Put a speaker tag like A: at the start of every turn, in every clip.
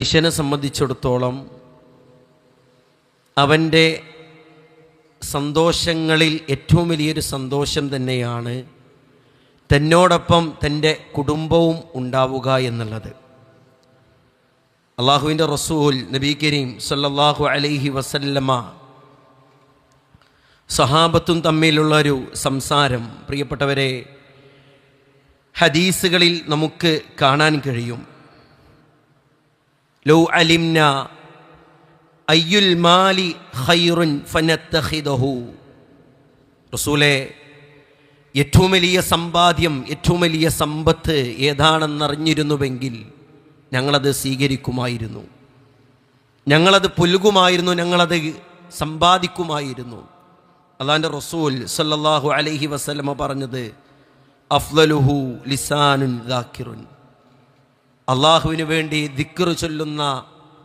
A: മനുഷ്യനെ സംബന്ധിച്ചിടത്തോളം അവൻ്റെ സന്തോഷങ്ങളിൽ ഏറ്റവും വലിയൊരു സന്തോഷം തന്നെയാണ് തന്നോടൊപ്പം തൻ്റെ കുടുംബവും ഉണ്ടാവുക എന്നുള്ളത്. അള്ളാഹുവിൻ്റെ റസൂൽ നബി കരീം സല്ലല്ലാഹു അലൈഹി വസല്ലമ സഹാബത്തും തമ്മിലുള്ളൊരു സംസാരം പ്രിയപ്പെട്ടവരെ ഹദീസുകളിൽ നമുക്ക് കാണാൻ കഴിയും. ലൗ അലിംന അയ്യുൽ മാലി ഖൈറുൻ ഫനത്തഖിദഹു. റസൂലേ, ഏറ്റവും വലിയ സമ്പാദ്യം, ഏറ്റവും വലിയ സമ്പത്ത് ഏതാണെന്നറിഞ്ഞിരുന്നുവെങ്കിൽ ഞങ്ങളത് സ്വീകരിക്കുമായിരുന്നു, ഞങ്ങളത് പുൽകുമായിരുന്നു, ഞങ്ങളത് സമ്പാദിക്കുമായിരുന്നു. അല്ലാഹുവിൻ്റെ റസൂൽ സല്ലല്ലാഹു അലൈഹി വസല്ലമ പറഞ്ഞത് അഫ്ളലുഹു ലിസാനുൻ ദാക്കിറുൻ. അള്ളാഹുവിന് വേണ്ടി ദിക്ർ ചൊല്ലുന്ന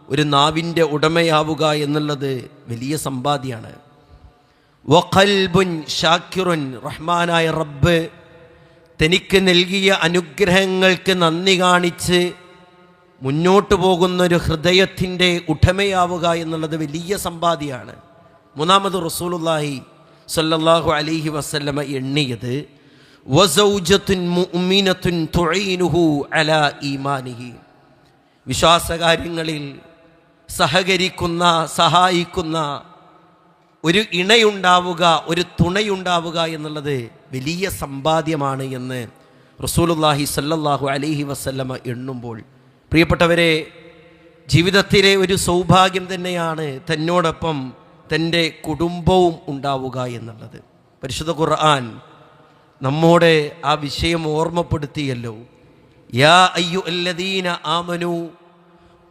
A: ഒരു നാവിൻ്റെ ഉടമയാവുക എന്നുള്ളത് വലിയ സമ്പാദ്യമാണ്. വഖൽബുൻ ഷാക്കിറുൻ, റഹ്മാനായ റബ്ബ് തനിക്ക് നൽകിയ അനുഗ്രഹങ്ങൾക്ക് നന്ദി കാണിച്ച് മുന്നോട്ട് പോകുന്നൊരു ഹൃദയത്തിൻ്റെ ഉടമയാവുക എന്നുള്ളത് വലിയ സമ്പാദ്യമാണ്. മൂന്നാമത് റസൂലുള്ളാഹി സ്വല്ലല്ലാഹു അലൈഹി വസല്ലമ എണ്ണിയത് വസൗജത്തുൻ മുഅ്മിനത്തുൻ തുഈനുഹു അലാ ഈമാനിഹി. വിശ്വാസകാര്യങ്ങളിൽ സഹകരിക്കുന്ന, സഹായിക്കുന്ന ഒരു ഇണയുണ്ടാവുക, ഒരു തുണയുണ്ടാവുക എന്നുള്ളത് വലിയ സമ്പാദ്യമാണ് എന്ന് റസൂലുള്ളാഹി സ്വല്ലല്ലാഹു അലൈഹി വസല്ലമ എണ്ണുമ്പോൾ പ്രിയപ്പെട്ടവരെ, ജീവിതത്തിലെ ഒരു സൗഭാഗ്യം തന്നെയാണ് തന്നോടൊപ്പം തൻ്റെ കുടുംബവും ഉണ്ടാവുക എന്നുള്ളത്. പരിശുദ്ധ ഖുർആൻ നമ്മോട് ആ വിഷയം ഓർമ്മപ്പെടുത്തിയല്ലോ. യാ അയ്യുഹല്ലദീന ആമനൂ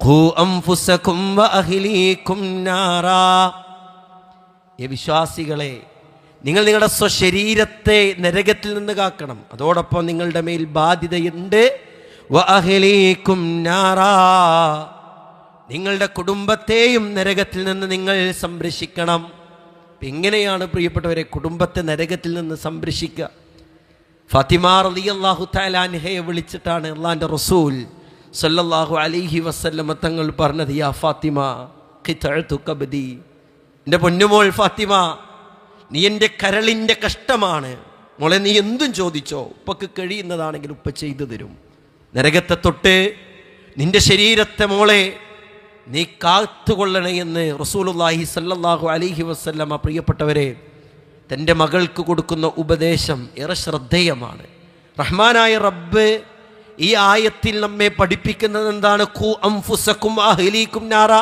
A: ഖൂ അൻഫുസകും വഅഹ്ലീകും നാറാ. വിശ്വാസികളെ, നിങ്ങൾ നിങ്ങളുടെ സ്വശരീരത്തെ നരകത്തിൽ നിന്ന് കാക്കണം, അതോടൊപ്പം നിങ്ങളുടെ മേൽ ബാധ്യതയുണ്ട്. വഅഹ്ലീകും നാറാ, നിങ്ങളുടെ കുടുംബത്തെയും നരകത്തിൽ നിന്ന് നിങ്ങൾ സംരക്ഷിക്കണം. എങ്ങനെയാണ് പ്രിയപ്പെട്ടവരെ കുടുംബത്തെ നരകത്തിൽ നിന്ന് സംരക്ഷിക്കുക? ഫാത്തിമ റളിയല്ലാഹു തആല അൻഹയെ വിളിച്ചിട്ടാണ് അല്ലാഹുവിൻ്റെ റസൂൽ സല്ലല്ലാഹു അലൈഹി വസല്ലമ തങ്ങൾ പറഞ്ഞത്, യാ ഫാത്തിമ ഖിതഅതു കബ്ദി. എൻ്റെ പൊന്നുമോൾ ഫാത്തിമ, നീ എൻ്റെ കരളിൻ്റെ കഷ്ടമാണ്. മോളെ, നീ എന്തും ചോദിച്ചോ, ഉപ്പക്ക് കഴിയുന്നതാണെങ്കിൽ ഉപ്പ ചെയ്തു തരും. നരകത്തെ തൊട്ട് നിന്റെ ശരീരത്തെ മോളെ നീ കാത്തുകൊള്ളണേ എന്ന് റസൂലുള്ളാഹി സല്ലല്ലാഹു അലൈഹി വസല്ലമ പ്രിയപ്പെട്ടവരെ തൻ്റെ മകൾക്ക് കൊടുക്കുന്ന ഉപദേശം ഏറെ ശ്രദ്ധേയമാണ്. റഹ്മാനായ റബ്ബ് ഈ ആയത്തിൽ നമ്മെ പഠിപ്പിക്കുന്നത് എന്താണ്? ഖൂ അൻഫുസകും അഹ്ലീകും നാറ.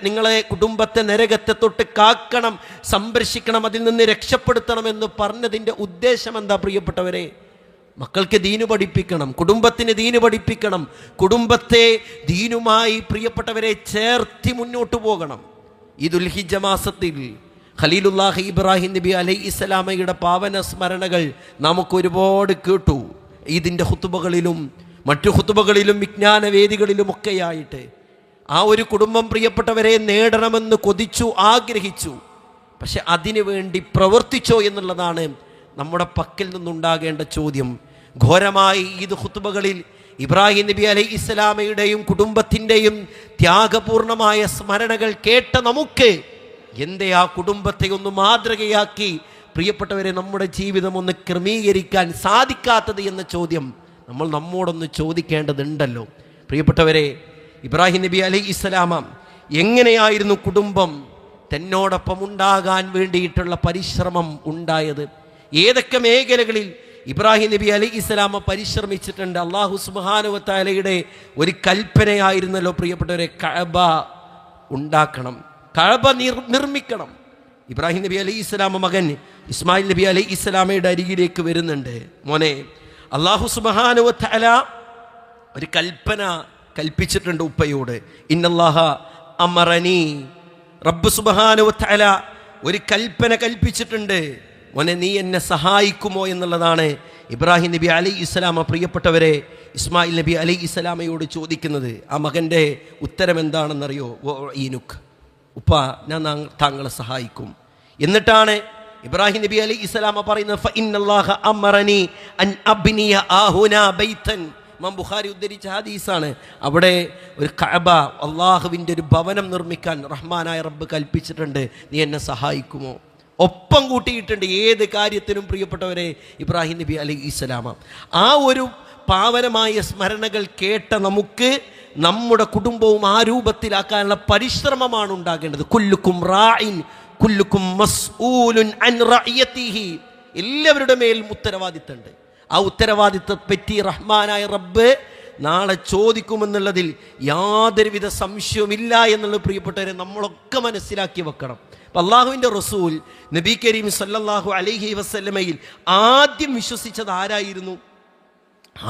A: നിങ്ങളെ കുടുംബത്തെ നരകത്തെ തൊട്ട് കാക്കണം, സംരക്ഷിക്കണം, അതിൽ നിന്ന് രക്ഷപ്പെടുത്തണമെന്ന് പറഞ്ഞതിൻ്റെ ഉദ്ദേശം എന്താ പ്രിയപ്പെട്ടവരെ? മക്കൾക്ക് ദീന് പഠിപ്പിക്കണം, കുടുംബത്തിന് ദീന് പഠിപ്പിക്കണം, കുടുംബത്തെ ദീനുമായി പ്രിയപ്പെട്ടവരെ ചേർത്തി മുന്നോട്ട് പോകണം. ഈ ദുൽഹിജ്ജ മാസത്തിൽ ഖലീലുല്ലാഹി ഇബ്രാഹിം നബി അലൈഹി ഇസ്ലാമയുടെ പാവന സ്മരണകൾ നമുക്ക് ഒരുപാട് കേട്ടു. ഈദിൻ്റെ ഖുതുബകളിലും മറ്റു ഖുതുബകളിലും വിജ്ഞാന വേദികളിലുമൊക്കെയായിട്ട് ആ ഒരു കുടുംബം പ്രിയപ്പെട്ടവരെ നേടണമെന്ന് കൊതിച്ചു, ആഗ്രഹിച്ചു. പക്ഷെ അതിനു വേണ്ടി പ്രവർത്തിച്ചോ എന്നുള്ളതാണ് നമ്മുടെ പക്കൽ നിന്നുണ്ടാകേണ്ട ചോദ്യം. ഘോരമായി ഈദ് ഖുതുബകളിൽ ഇബ്രാഹിം നബി അലൈഹി ഇസ്ലാമയുടെയും കുടുംബത്തിൻ്റെയും ത്യാഗപൂർണമായ സ്മരണകൾ കേട്ട നമുക്ക് എന്തേ ആ കുടുംബത്തെ ഒന്ന് മാതൃകയാക്കി പ്രിയപ്പെട്ടവരെ നമ്മുടെ ജീവിതം ഒന്ന് ക്രമീകരിക്കാൻ സാധിക്കാത്തത് എന്ന ചോദ്യം നമ്മൾ നമ്മോടൊന്ന് ചോദിക്കേണ്ടതുണ്ടല്ലോ. പ്രിയപ്പെട്ടവരെ, ഇബ്രാഹിം നബി അലൈഹി ഇസ്ലാമ എങ്ങനെയായിരുന്നു കുടുംബം തന്നോടൊപ്പം ഉണ്ടാകാൻ വേണ്ടിയിട്ടുള്ള പരിശ്രമം ഉണ്ടായത്? ഏതൊക്കെ മേഖലകളിൽ ഇബ്രാഹിം നബി അലൈഹി ഇസ്ലാമ പരിശ്രമിച്ചിട്ടുണ്ട്? അല്ലാഹു സുബ്ഹാനഹു വ തആലയുടെ ഒരു കൽപ്പനയായിരുന്നല്ലോ പ്രിയപ്പെട്ടവരെ, കഅബ ഉണ്ടാക്കണം, കഅബ നിർമ്മിക്കണം. ഇബ്രാഹിം നബി അലൈഹി ഇസ്ലാമ മകൻ ഇസ്മായിൽ നബി അലൈഹി ഇസ്ലാമയുടെ അരികിലേക്ക് വരുന്നുണ്ട്. മോനെ, അല്ലാഹു സുബ്ഹാനഹു വ തആല ഒരു കൽപ്പന കൽപ്പിച്ചിട്ടുണ്ട് ഉപ്പയോട്. ഇന്നല്ലാഹ അമറനി, റബ്ബ് സുബ്ഹാനഹു വ തആല ഒരു കൽപ്പന കൽപ്പിച്ചിട്ടുണ്ട്. മോനെ, നീ എന്നെ സഹായിക്കുമോ എന്നുള്ളതാണ് ഇബ്രാഹിം നബി അലൈഹി ഇസ്ലാമ പ്രിയപ്പെട്ടവരെ ഇസ്മായിൽ നബി അലൈഹി ഇസ്ലാമയോട് ചോദിക്കുന്നത്. ആ മകൻ്റെ ഉത്തരം എന്താണെന്നറിയോ? ഈനുക്ക്, ഉപ്പ, ഞാൻ താങ്കളെ സഹായിക്കും. എന്നിട്ടാണ് ഇബ്രാഹിം നബി അലൈഹി ഇസ്ലാമ പറയുന്നത്, ഫഇന്നല്ലാഹ അമറനി അൻ അബ്നിയ ആഹുനാ ബൈതൻ ഇമാം ബുഖാരി ഉദ്ധരിച്ച ഹദീസാണ്. അവിടെ ഒരു കഅബ, അള്ളാഹുവിൻ്റെ ഒരു ഭവനം നിർമ്മിക്കാൻ റഹ്മാനായ റബ്ബ് കൽപ്പിച്ചിട്ടുണ്ട്. നീ എന്നെ സഹായിക്കുമോ? ഒപ്പം കൂട്ടിയിട്ടുണ്ട് ഏത് കാര്യത്തിനും പ്രിയപ്പെട്ടവരെ ഇബ്രാഹിം നബി അലൈഹിസ്സലാം. ആ ഒരു പാവനമായ സ്മരണകൾ കേട്ട നമുക്ക് നമ്മുടെ കുടുംബവും ആ രൂപത്തിലാക്കാനുള്ള പരിശ്രമമാണ് ഉണ്ടാകേണ്ടത്. കുല്ലുക്കും റാഇൻ കുല്ലുക്കും മസ്ഊലുൻ അൻ റഅയതിഹി. എല്ലാവരുടെ മേലും ഉത്തരവാദിത്തമുണ്ട്. ആ ഉത്തരവാദിത്തത്തെ പറ്റി റഹ്മാനായ റബ്ബ് നാളെ ചോദിക്കുമെന്നുള്ളതിൽ യാതൊരുവിധ സംശയവുമില്ല എന്നുള്ളത് പ്രിയപ്പെട്ടവരെ നമ്മളൊക്കെ മനസ്സിലാക്കി വെക്കണം. അള്ളാഹുവിൻ്റെ റസൂൽ നബി കരീം സല്ലല്ലാഹു അലൈഹി വസല്ലമയിൽ ആദ്യം വിശ്വസിച്ചത് ആരായിരുന്നു?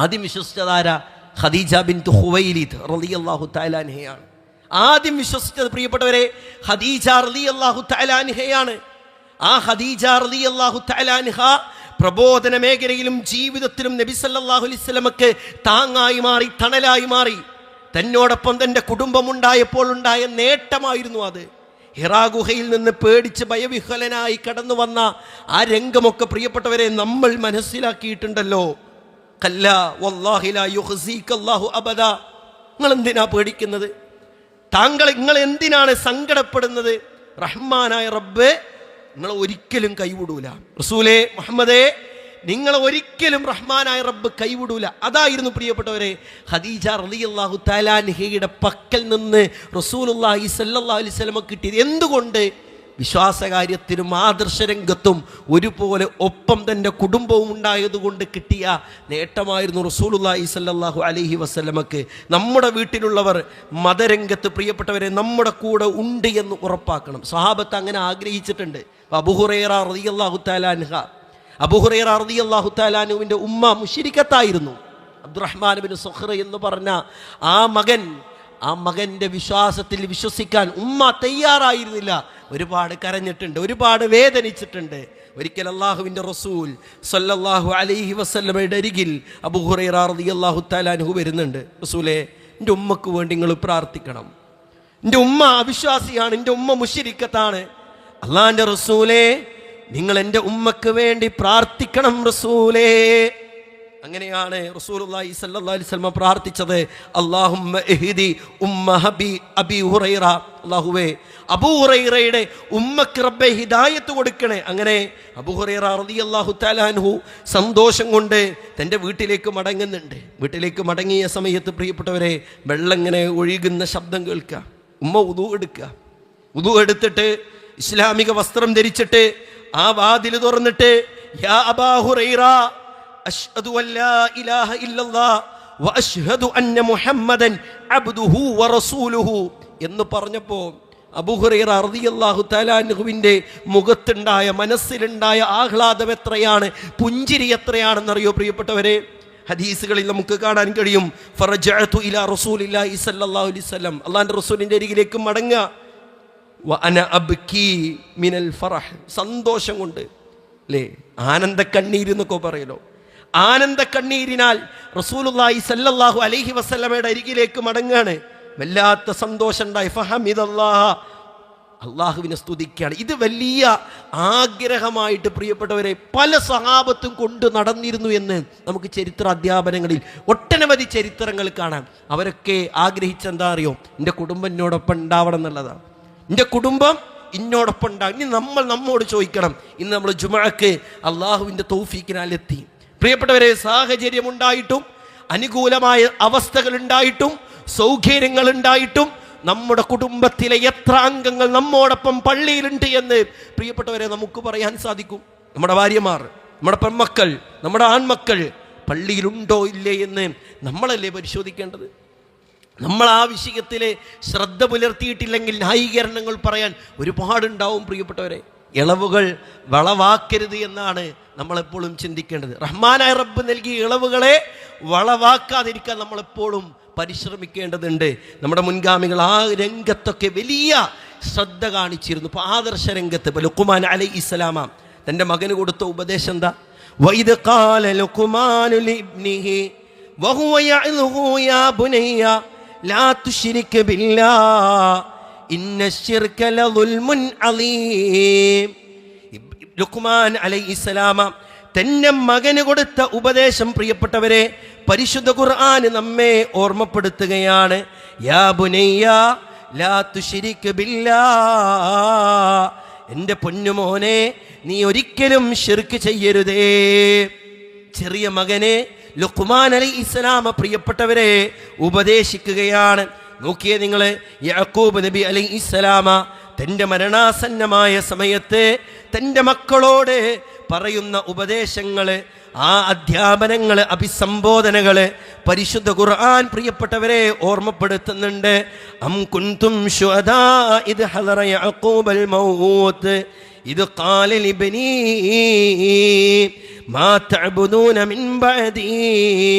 A: ആദ്യം വിശ്വസിച്ചത് ആരാ? ഖദീജ ബിൻത് ഖുവൈലിദ് റളിയല്ലാഹു തആല അൻഹയാണ്. ആദ്യം വിശ്വസിച്ചത് പ്രിയപ്പെട്ടവരെ ഖദീജ റളിയല്ലാഹു തആല അൻഹയാണ്. ആ ഖദീജ റളിയല്ലാഹു തആല അൻഹ പ്രബോധന മേഖലയിലും ജീവിതത്തിലും നബി സല്ലല്ലാഹു അലൈഹി വസല്ലമക്ക് താങ്ങായി മാറി, തണലായി മാറി. തന്നോടൊപ്പം തൻ്റെ കുടുംബമുണ്ടായപ്പോൾ ഉണ്ടായ നേട്ടമായിരുന്നു അത്. ഹിറാ ഗുഹയിൽ നിന്ന് പേടിച്ച് ഭയവിഹ്വലനായി കടന്നു വന്ന ആ രംഗമൊക്കെ പ്രിയപ്പെട്ടവരെ നമ്മൾ മനസ്സിലാക്കിയിട്ടുണ്ടല്ലോ. കല്ലാ വല്ലാഹി ലാ യുഖ്സീക അല്ലാഹു അബദാ. നിങ്ങൾ എന്തിനാ പേടിക്കുന്നത്? നിങ്ങൾ എന്തിനാണ് സങ്കടപ്പെടുന്നത്? റഹ്മാനായ റബ്ബ് നിങ്ങളെ ഒരിക്കലും കൈവിടൂല. റസൂലേ മുഹമ്മദേ, നിങ്ങളെ ഒരിക്കലും റഹ്മാനായ റബ്ബ് കൈവിടൂല. അതായിരുന്നു പ്രിയപ്പെട്ടവരെ ഖദീജ റളിയല്ലാഹു തആല അൻഹയുടെ പക്കൽ നിന്ന് റസൂലുള്ളാഹി സ്വല്ലല്ലാഹു അലൈഹി വസല്ലം കിട്ടിയത്. എന്തുകൊണ്ട്? വിശ്വാസകാര്യത്തിലും ആദർശരംഗത്തും ഒരുപോലെ ഒപ്പം തൻ്റെ കുടുംബവും ഉണ്ടായതുകൊണ്ട് കിട്ടിയ നേട്ടമായിരുന്നു റസൂലുള്ളാഹി സ്വല്ലല്ലാഹു അലൈഹി വസല്ലമക്ക്. നമ്മുടെ വീട്ടിലുള്ളവർ മതരംഗത്ത് പ്രിയപ്പെട്ടവരെ നമ്മുടെ കൂടെ ഉണ്ട് എന്ന് ഉറപ്പാക്കണം. സ്വഹാബത്ത് അങ്ങനെ ആഗ്രഹിച്ചിട്ടുണ്ട്. അബൂ ഹുറൈറ റളിയല്ലാഹു തആല അൻഹ, അബൂ ഹുറൈറ റളിയല്ലാഹു തആല അൻഹുവിൻ്റെ ഉമ്മ മുശ്രിക്കത്തായിരുന്നു. അബ്ദുറഹ്മാൻ ബിൻ സുഖ്റ എന്ന് പറഞ്ഞ ആ മകൻ്റെ വിശ്വാസത്തിൽ വിശ്വസിക്കാൻ ഉമ്മ തയ്യാറായിരുന്നില്ല. ഒരുപാട് കരഞ്ഞിട്ടുണ്ട്, ഒരുപാട് വേദനിച്ചിട്ടുണ്ട്. ഒരിക്കൽ അള്ളാഹുവിൻ്റെ റസൂൽ സല്ലല്ലാഹു അലൈഹി വസല്ലമയുടെ അരികിൽ അബൂ ഹുറൈറ റളിയല്ലാഹു തആല അൻഹു വരുന്നുണ്ട്. റസൂലേ, എൻ്റെ ഉമ്മക്ക് വേണ്ടി നിങ്ങൾ പ്രാർത്ഥിക്കണം. എൻ്റെ ഉമ്മ അവിശ്വാസിയാണ്, എൻ്റെ ഉമ്മ മുശ്രിക്കത്താണ്. അള്ളാഹിൻ്റെ റസൂലേ, നിങ്ങൾ എൻ്റെ ഉമ്മക്ക് വേണ്ടി പ്രാർത്ഥിക്കണം റസൂലേ. അങ്ങനെയാണ് റസൂലുള്ളാഹി സ്വല്ലല്ലാഹു അലൈഹി വസല്ലം പ്രാർത്ഥിച്ചത്. അല്ലാഹുമ്മ ഇഹ്ദി ഉമ്മ അബീ ഹുറൈറ. അല്ലാഹുവേ, അബൂ ഹുറൈറയുടെ ഉമ്മക്ക് റബ്ബേ ഹിദായത്ത് കൊടുക്കണേ. അങ്ങനെ അബൂ ഹുറൈറ റളിയല്ലാഹു തആല അൻഹു സന്തോഷം കൊണ്ട് തൻ്റെ വീട്ടിലേക്ക് മടങ്ങുന്നുണ്ട്. വീട്ടിലേക്ക് മടങ്ങിയ സമയത്ത് പ്രിയപ്പെട്ടവരെ വെള്ളം ഇങ്ങനെ ഒഴുകുന്ന ശബ്ദം കേൾക്കുക. ഉമ്മ വുദൂ എടുക്കുക. വുദൂ എടുത്തിട്ട് ഇസ്ലാമിക വസ്ത്രം ധരിച്ചിട്ട് ആ വാതിൽ തുറന്നിട്ട് യാ അബാ ഹുറൈറ അശ്ഹദു അല്ലാ ഇലാഹ ഇല്ലല്ലാഹ് വഅശ്ഹദു അന്ന മുഹമ്മദൻ അബ്ദുഹു വറസൂലുഹു എന്ന് പറഞ്ഞപ്പോൾ അബൂ ഹുറൈറ റളിയല്ലാഹു തആല അൻഹുവിൻ്റെ മുഖത്തുണ്ടായ, മനസ്സിലുണ്ടായ ആഹ്ലാദം എത്രയാണ്, പുഞ്ചിരി എത്രയാണെന്നറിയോ പ്രിയപ്പെട്ടവരെ? ഹദീസുകളിൽ നമുക്ക് കാണാൻ കഴിയും. ഫറജഅതു ഇലാ റസൂലില്ലാഹി സ്വല്ലല്ലാഹു അലൈഹി വസല്ലം, അല്ലാഹുവിൻ്റെ റസൂലിൻ്റെ അരികിലേക്ക് മടങ്ങുക. വഅന അബ്കി മിനൽ ഫറഹ്, സന്തോഷം കൊണ്ട്, അല്ലേ, ആനന്ദ കണ്ണീരെന്നൊക്കെ പറയലോ. ആനന്ദ കണ്ണീരിനാൽ റസൂലുള്ളാഹി സ്വല്ലല്ലാഹു അലൈഹി വസല്ലമയുടെ അരികിലേക്ക് മടങ്ങാണ്. വല്ലാത്ത സന്തോഷം ഉണ്ടായി. ഫഹമിദല്ലാഹ, അള്ളാഹുവിനെ സ്തുതിക്കുകയാണ്. ഇത് വലിയ ആഗ്രഹമായിട്ട് പ്രിയപ്പെട്ടവരെ പല സഹാബത്തും കൊണ്ട് നടന്നിരുന്നു എന്ന് നമുക്ക് ചരിത്ര അധ്യാപനങ്ങളിൽ ഒട്ടനവധി ചരിത്രങ്ങൾ കാണാം. അവരൊക്കെ ആഗ്രഹിച്ചെന്താ അറിയോ? എൻ്റെ കുടുംബം എന്നോടൊപ്പം ഉണ്ടാവണം എന്നുള്ളതാണ്. എൻ്റെ കുടുംബം ഇന്നോടൊപ്പം ഉണ്ടാകും. ഇനി നമ്മോട് ചോദിക്കണം. ഇന്ന് നമ്മൾ ജുമുഅക്ക് അള്ളാഹുവിൻ്റെ തൗഫീഖിനാലെത്തി. പ്രിയപ്പെട്ടവരെ, സാഹചര്യമുണ്ടായിട്ടും അനുകൂലമായ അവസ്ഥകളുണ്ടായിട്ടും സൗകര്യങ്ങളുണ്ടായിട്ടും നമ്മുടെ കുടുംബത്തിലെ എത്ര അംഗങ്ങൾ നമ്മോടൊപ്പം പള്ളിയിലുണ്ട് എന്ന് പ്രിയപ്പെട്ടവരെ നമുക്ക് പറയാൻ സാധിക്കും? നമ്മുടെ ഭാര്യമാർ, നമ്മുടെ പെൺമക്കൾ, നമ്മുടെ ആൺമക്കൾ പള്ളിയിലുണ്ടോ ഇല്ലേ എന്ന് നമ്മളല്ലേ പരിശോധിക്കേണ്ടത്? നമ്മൾ ആ വിഷയത്തിൽ ശ്രദ്ധ പുലർത്തിയിട്ടില്ലെങ്കിൽ ന്യായീകരണങ്ങൾ പറയാൻ ഒരുപാടുണ്ടാവും പ്രിയപ്പെട്ടവരെ. ഇളവുകൾ വളവാക്കരുത് എന്നാണ് നമ്മളെപ്പോഴും ചിന്തിക്കേണ്ടത്. റഹ്മാനായ റബ്ബ് നൽകിയ ഇളവുകളെ വളവാക്കാതിരിക്കാൻ നമ്മളെപ്പോഴും പരിശ്രമിക്കേണ്ടതുണ്ട്. നമ്മുടെ മുൻഗാമികൾ ആ രംഗത്തൊക്കെ വലിയ ശ്രദ്ധ കാണിച്ചിരുന്നു. ഇപ്പോൾ ആദർശ രംഗത്ത് ഇപ്പോൾ ലുഖ്മാൻ അലൈഹിസ്സലാം തൻ്റെ മകന് കൊടുത്ത ഉപദേശം എന്താ? വഇദ് ഖാല ലുഖ്മാനു ലിബ്നിഹി വഹുവ യഅ്ലുഹു യാ ബുനയ്യ ലാ തുശ്രിക് ബില്ലാഹ് ഇന്നശ്ശിർക ലദുൽമുൻ അലീം. ലുഖ്മാൻ അലൈഹിസ്സലാം തൻ്റെ മകന് കൊടുത്ത ഉപദേശം പ്രിയപ്പെട്ടവരെ, പരിശുദ്ധ ഖുർആൻ നമ്മെ ഓർമ്മപ്പെടുത്തുകയാണ്. യാ ബുനയ്യ ലാ തുശ്രിക് ബില്ലാഹ്, എൻ്റെ പൊന്നുമോനെ നീ ഒരിക്കലും ശിർക്ക് ചെയ്യരുതേ. ചെറിയ മകനെ ലുഖ്മാൻ അലൈഹിസ്സലാം പ്രിയപ്പെട്ടവരെ ഉപദേശിക്കുകയാണ്. നോക്കിയേ നിങ്ങൾ, യാക്കൂബ് നബി അലൈഹിസ്സലാം തൻ്റെ മരണാസന്നമായ സമയത്ത് തൻ്റെ മക്കളോട് പറയുന്ന ഉപദേശങ്ങൾ, ആ അധ്യാപനങ്ങൾ, അഭിസംബോധനകൾ പരിശുദ്ധ ഖുർആൻ പ്രിയപ്പെട്ടവരെ ഓർമ്മപ്പെടുത്തുന്നുണ്ട്. അം കുൻതും ശുഹദാ ഇദ് ഹദറ യഅഖൂബൽ മൗത്ത് ഇദ് ഖാല ലിബ്നീ മാ തഅബുദൂന മിൻ ബഅദീ,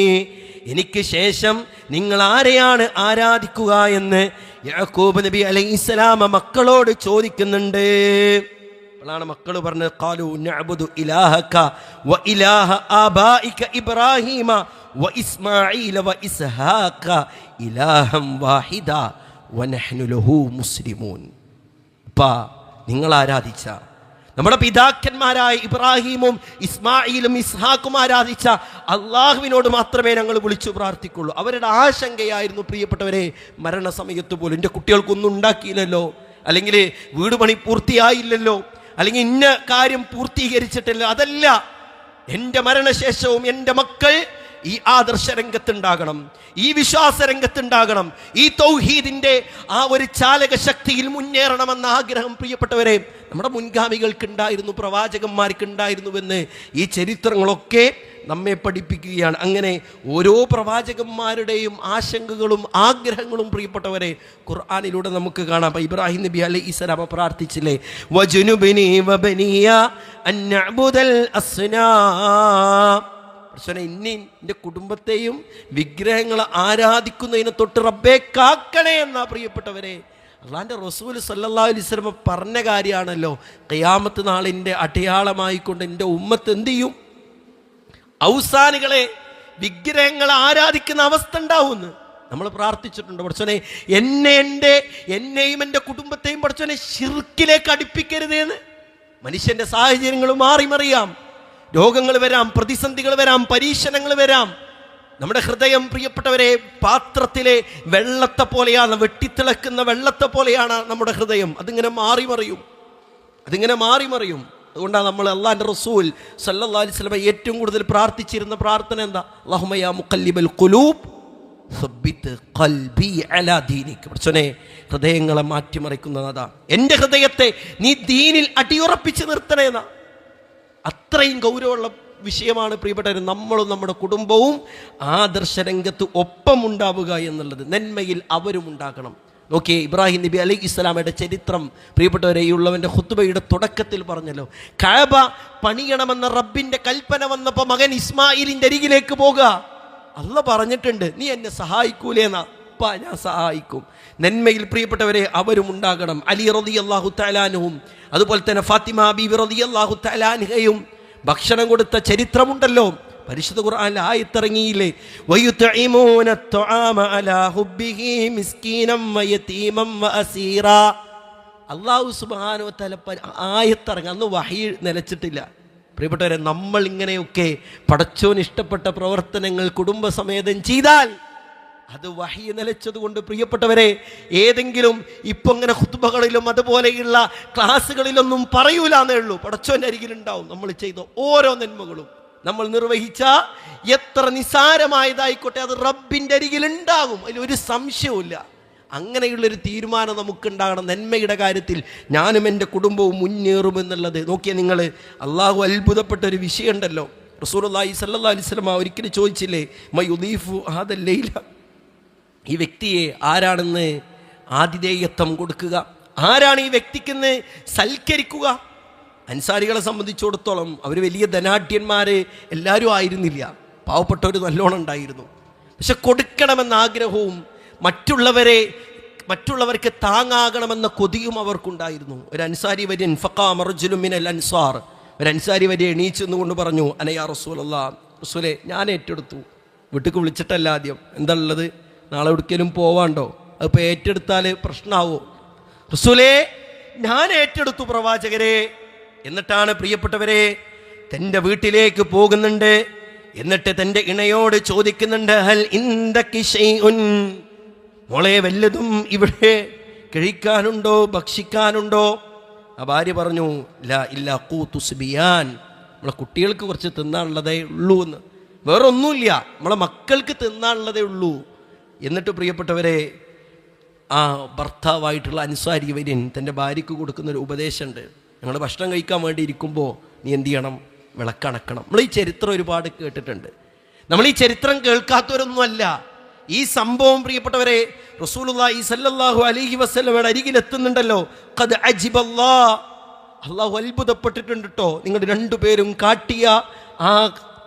A: എനിക്ക് ശേഷം നിങ്ങൾ ആരെയാണ് ആരാധിക്കുക എന്ന് യാക്കൂബ് നബി അലൈഹിസ്സലാം മക്കളോട് ചോദിക്കുന്നുണ്ട്. അപ്പോഴാണ് മക്കൾ പറഞ്ഞത്, ഖാലു നഅബുദു ഇലാഹക വ ഇലാഹ ആബായിക ഇബ്രാഹീമ വ ഇസ്മാഈല വ ഇസ്ഹാഖ ഇലാഹം വാഹിദ വ നഹ്നു ലഹു മുസ്ലിമൂൻ. നിങ്ങൾ ആരാധിച്ച, നമ്മുടെ പിതാക്കന്മാരായ ഇബ്രാഹീമും ഇസ്മായിലും ഇസ്ഹാഖും ആരാധിച്ച അള്ളാഹുവിനോട് മാത്രമേ ഞങ്ങൾ വിളിച്ചു പ്രാർത്ഥിക്കുള്ളൂ. അവരുടെ ആശങ്കയായിരുന്നു പ്രിയപ്പെട്ടവരെ, മരണസമയത്ത് പോലും എൻ്റെ കുട്ടികൾക്കൊന്നും ഉണ്ടാക്കിയില്ലല്ലോ, അല്ലെങ്കിൽ വീട് പണി പൂർത്തിയായില്ലല്ലോ, അല്ലെങ്കിൽ ഇന്ന കാര്യം പൂർത്തീകരിച്ചിട്ടില്ല, അതല്ല, എൻ്റെ മരണശേഷവും എൻ്റെ മക്കൾ ഈ ആദർശ രംഗത്തുണ്ടാകണം, ഈ വിശ്വാസ രംഗത്തുണ്ടാകണം, ഈ തൗഹീദിൻ്റെ ആ ഒരു ചാലക ശക്തിയിൽ മുന്നേറണമെന്ന ആഗ്രഹം പ്രിയപ്പെട്ടവരെ നമ്മുടെ മുൻഗാമികൾക്കുണ്ടായിരുന്നു, പ്രവാചകന്മാർക്കുണ്ടായിരുന്നുവെന്ന് ഈ ചരിത്രങ്ങളൊക്കെ നമ്മെ പഠിപ്പിക്കുകയാണ്. അങ്ങനെ ഓരോ പ്രവാചകന്മാരുടെയും ആശങ്കകളും ആഗ്രഹങ്ങളും പ്രിയപ്പെട്ടവരെ ഖുർആനിലൂടെ നമുക്ക് കാണാം. ഇബ്രാഹിം നബി അലൈഹിസ്സലാം പ്രാർത്ഥിച്ചില്ലേ, വജുനുബിനി വബനിയ അൻ നഅബുദൽ അസ്നാം, ഇനി എൻ്റെ കുടുംബത്തെയും വിഗ്രഹങ്ങൾ ആരാധിക്കുന്നതിനെ തൊട്ട് റബ്ബേ കാക്കണേ എന്നാ പ്രിയപ്പെട്ടവരെ അള്ളാൻ്റെ റസൂൽ സല്ലല്ലാഹു അലൈഹി വസല്ലം പറഞ്ഞ കാര്യമാണല്ലോ. ഖിയാമത്ത് നാളിൻ്റെ അടയാളമായിക്കൊണ്ട് എൻ്റെ ഉമ്മത്ത് എന്ത് ചെയ്യും? ഔസാനുകളെ, വിഗ്രഹങ്ങളെ ആരാധിക്കുന്ന അവസ്ഥ ഉണ്ടാവുമെന്ന് നമ്മൾ പ്രാർത്ഥിച്ചിട്ടുണ്ട്. പഠിച്ചോനെ എന്നെയും എൻ്റെ കുടുംബത്തെയും പഠിച്ചോനെ ശിർക്കിലേക്ക് അടുപ്പിക്കരുതേന്ന്. മനുഷ്യൻ്റെ സാഹചര്യങ്ങൾ മാറി മറിയാം, രോഗങ്ങൾ വരാം, പ്രതിസന്ധികൾ വരാം, പരീക്ഷണങ്ങൾ വരാം. നമ്മുടെ ഹൃദയം പ്രിയപ്പെട്ടവരെ പാത്രത്തിലെ വെള്ളത്തെ പോലെയാണ്, വെട്ടിത്തിളക്കുന്ന വെള്ളത്തെ പോലെയാണ് നമ്മുടെ ഹൃദയം. അതിങ്ങനെ മാറി മറിയും. അതുകൊണ്ടാണ് നമ്മൾ അള്ളാഹിൻ്റെ റസൂൽ സല്ലല്ലാഹു അലൈഹി വസല്ലം ഏറ്റവും കൂടുതൽ പ്രാർത്ഥിച്ചിരുന്ന പ്രാർത്ഥന എന്താ? അല്ലാഹുമ്മ യാ മുഖല്ലിബൽ ഖുലൂബ് സബ്ബിത് ഖൽബി അലാ ദീനിക്. പഠിച്ചോനെ, ഹൃദയങ്ങളെ മാറ്റിമറിക്കുന്നതാ, എൻ്റെ ഹൃദയത്തെ നീ ദീനിൽ അടിയുറപ്പിച്ച് നിർത്തണേന്നാ. അത്രയും ഗൗരവമുള്ള വിഷയമാണ് പ്രിയപ്പെട്ടവർ. നമ്മളും നമ്മുടെ കുടുംബവും ആദർശരംഗത്ത് ഒപ്പമുണ്ടാവുക എന്നുള്ളത്. നന്മയിൽ അവരും ഉണ്ടാകണം. നോക്കിയേ, ഇബ്രാഹിം നബി അലൈഹിസ്സലാമയുടെ ചരിത്രം പ്രിയപ്പെട്ടവരെ ഈ ഉള്ളവൻ്റെ ഖുത്ബയുടെ തുടക്കത്തിൽ പറഞ്ഞല്ലോ. കഅബ പണിയണമെന്ന റബ്ബിൻ്റെ കൽപ്പന വന്നപ്പോൾ മകൻ ഇസ്മായിലിൻ്റെ അരികിലേക്ക് പോകുക. അല്ലാഹ് പറഞ്ഞിട്ടുണ്ട്, നീ എന്നെ സഹായിക്കൂലേന്നാ. ഞാൻ സഹായിക്കും. നന്മയിൽ പ്രിയപ്പെട്ടവരെ അവരും ഉണ്ടാകണം. അലി റളിയല്ലാഹു തആല അൻഹും അതുപോലെ തന്നെ ഫാത്തിമ ബീവി റളിയല്ലാഹു തആല അൻഹയും ഭക്ഷണം കൊടുത്ത ചരിത്രമുണ്ടല്ലോ. പരിശുദ്ധ ഖുർആനിൽ ആയത്തിറങ്ങിയില്ലേ, വയുത്ഇമൂന അത്ആമ അലാ ഹുബ്ബിഹി മിസ്കീനം വയതീമം വഅസീറാ. അല്ലാഹു സുബ്ഹാനഹു വ തആല ആയത്തിറങ്ങി, അന്ന് വഹി നിലച്ചിട്ടില്ല. പ്രിയപ്പെട്ടവരെ, നമ്മൾ ഇങ്ങനെയൊക്കെ പടച്ചോന് ഇഷ്ടപ്പെട്ട പ്രവർത്തനങ്ങൾ കുടുംബസമേതം ചെയ്താൽ അത് വഹി നിലച്ചതുകൊണ്ട് പ്രിയപ്പെട്ടവരെ ഏതെങ്കിലും ഇപ്പം ഇങ്ങനെ ഖുത്ബകളിലും അതുപോലെയുള്ള ക്ലാസ്സുകളിലൊന്നും പറയൂലെന്നേ ഉള്ളൂ. പടച്ചോൻ്റെ അരികിലുണ്ടാവും നമ്മൾ ചെയ്ത ഓരോ നന്മകളും. നമ്മൾ നിർവഹിച്ച എത്ര നിസാരമായതായിക്കോട്ടെ അത് റബ്ബിൻ്റെ അരികിലുണ്ടാകും, അതിലൊരു സംശയവുമില്ല. അങ്ങനെയുള്ളൊരു തീരുമാനം നമുക്കുണ്ടാകണം. നന്മയുടെ കാര്യത്തിൽ ഞാനും എൻ്റെ കുടുംബവും മുന്നേറുമെന്നുള്ളത്. നോക്കിയാൽ നിങ്ങൾ, അള്ളാഹു അത്ഭുതപ്പെട്ട ഒരു വിഷയമുണ്ടല്ലോ. റസൂലുള്ളാഹി സ്വല്ലല്ലാഹു അലൈഹി വസല്ലം ഒരിക്കലും ചോദിച്ചില്ലേ, മയുദീഫു ഹാദൽ ലൈല, ഈ വ്യക്തിയെ ആരാണെന്ന് ആതിഥേയത്വം കൊടുക്കുക, ആരാണ് ഈ വ്യക്തിക്കെന്ന് സൽക്കരിക്കുക. അൻസാരികളെ സംബന്ധിച്ചിടത്തോളം അവർ വലിയ ധനാഢ്യന്മാർ എല്ലാവരും ആയിരുന്നില്ല, പാവപ്പെട്ടവർ നല്ലോണം ഉണ്ടായിരുന്നു. പക്ഷെ കൊടുക്കണമെന്ന ആഗ്രഹവും മറ്റുള്ളവർക്ക് താങ്ങാകണമെന്ന കൊതിയും അവർക്കുണ്ടായിരുന്നു. ഒരു അൻസാരി വര്യൻ ഫഖാമ റജുലുൻ മിനൽ അൻസാർ, ഒരു അൻസാരി വരെ എണീച്ചെന്നുകൊണ്ട് പറഞ്ഞു, അനയാ റസൂലല്ലാഹ്, റസൂലേ ഞാൻ ഏറ്റെടുത്തു. വീട്ടിലേക്ക് വിളിച്ചിട്ടല്ല, ആദ്യം എന്താ ഉള്ളത്, നാളെ എവിടേക്കെങ്കിലും പോവാണ്ടോ, അതിപ്പോൾ ഏറ്റെടുത്താൽ പ്രശ്നമാവോ? റസൂലേ ഞാൻ ഏറ്റെടുത്തു പ്രവാചകരെ. എന്നിട്ടാണ് പ്രിയപ്പെട്ടവരെ തൻ്റെ വീട്ടിലേക്ക് പോകുന്നുണ്ട്. എന്നിട്ട് തൻ്റെ ഇണയോട് ചോദിക്കുന്നുണ്ട്, ഹൽ ഇൻദകി ഷൈഉൻ, മോളെ വല്ലതും ഇവിടെ കഴിക്കാനുണ്ടോ, ഭക്ഷിക്കാനുണ്ടോ? ആ ഭാര്യ പറഞ്ഞു, ലാ ഇല്ലാ ഖൂതു സുബിയാൻ, നമ്മളെ കുട്ടികൾക്ക് കുറച്ച് തിന്നാനുള്ളതേ ഉള്ളൂ എന്ന്, വേറെ ഒന്നുമില്ല, നമ്മളെ മക്കൾക്ക് തിന്നാനുള്ളതേ ഉള്ളൂ. എന്നിട്ട് പ്രിയപ്പെട്ടവരെ, ആ ഭർത്താവായിട്ടുള്ള അൻസാരി വര്യൻ തൻ്റെ ഭാര്യയ്ക്ക് കൊടുക്കുന്നൊരു ഉപദേശമുണ്ട്. ഞങ്ങൾ ഭക്ഷണം കഴിക്കാൻ വേണ്ടി ഇരിക്കുമ്പോൾ നീ എന്ത് ചെയ്യണം? വിളക്കണക്കണം. നമ്മൾ ഈ ചരിത്രം ഒരുപാട് കേട്ടിട്ടുണ്ട്. നമ്മൾ ഈ ചരിത്രം കേൾക്കാത്തവരൊന്നുമല്ല. ഈ സംഭവം പ്രിയപ്പെട്ടവരെ റസൂലുള്ളാഹി സ്വല്ലല്ലാഹു അലൈഹി വസല്ലമയുടെ അരികിലെത്തുന്നുണ്ടല്ലോ. ഖദ് അജിബല്ലാഹ്, അള്ളാഹു അത്ഭുതപ്പെട്ടിട്ടുണ്ട് കേട്ടോ നിങ്ങളുടെ രണ്ടുപേരും കാട്ടിയ ആ